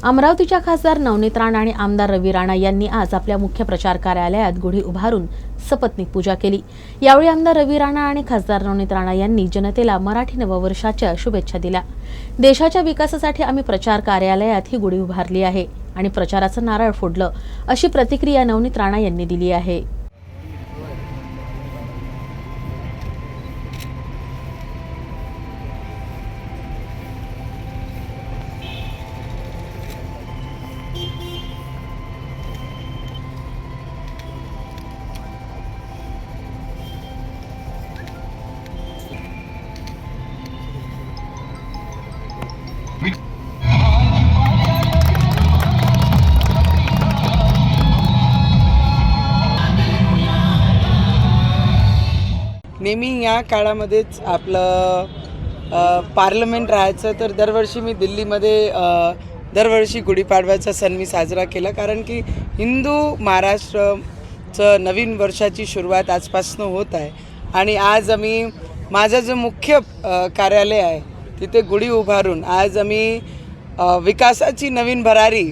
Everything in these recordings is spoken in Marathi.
अमरावतीच्या खासदार नवनीत राणा आणि आमदार रवी राणा यांनी आज आपल्या मुख्य प्रचार कार्यालयात गुढी उभारून सपत्नीक पूजा केली। यावेळी आमदार रवी राणा आणि खासदार नवनीत राणा यांनी जनतेला मराठी नववर्षाच्या शुभेच्छा दिल्या। देशाच्या विकासासाठी आम्ही प्रचार कार्यालयात ही गुढी उभारली आहे आणि प्रचाराचं नारळ फोडलं, अशी प्रतिक्रिया नवनीत राणा यांनी दिली आहे। नेहमी या काळामध्येच आपलं पार्लमेंट राहायचं, तर दरवर्षी मी दिल्लीमध्ये दरवर्षी गुढीपाडव्याचा सण मी साजरा केला, कारण की हिंदू महाराष्ट्राचं नवीन वर्षाची सुरुवात आजपासून होत आहे। आणि आज आम्ही माझं जे मुख्य कार्यालय आहे तिथे गुढी उभारून आज आम्ही विकासाची नवीन भरारी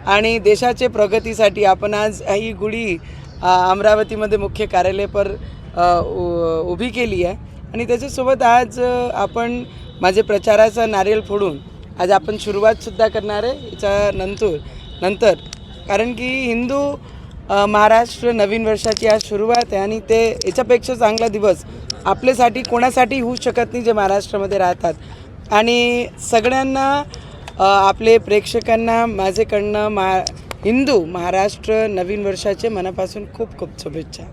आणि देशाचे प्रगतीसाठी आपण आज ही गुढी अमरावतीमध्ये मुख्य कार्यालय पर उभी केली आहे। आणि त्याच्यासोबत आज आपण माझे प्रचाराचा नारळ फोडून आज आपण सुरुवातसुद्धा करणार आहे याच्या नंतर कारण की हिंदू महाराष्ट्र नवीन वर्षाची आज सुरुवात आहे आणि ते याच्यापेक्षा चांगला दिवस आपल्यासाठी कोणासाठी होऊ शकत नाही जे महाराष्ट्रामध्ये राहतात। आणि सगळ्यांना आपले प्रेक्षकांना माझ्याकडनं हिंदू महाराष्ट्र नवीन वर्षाचे मनापासून खूप खूप शुभेच्छा।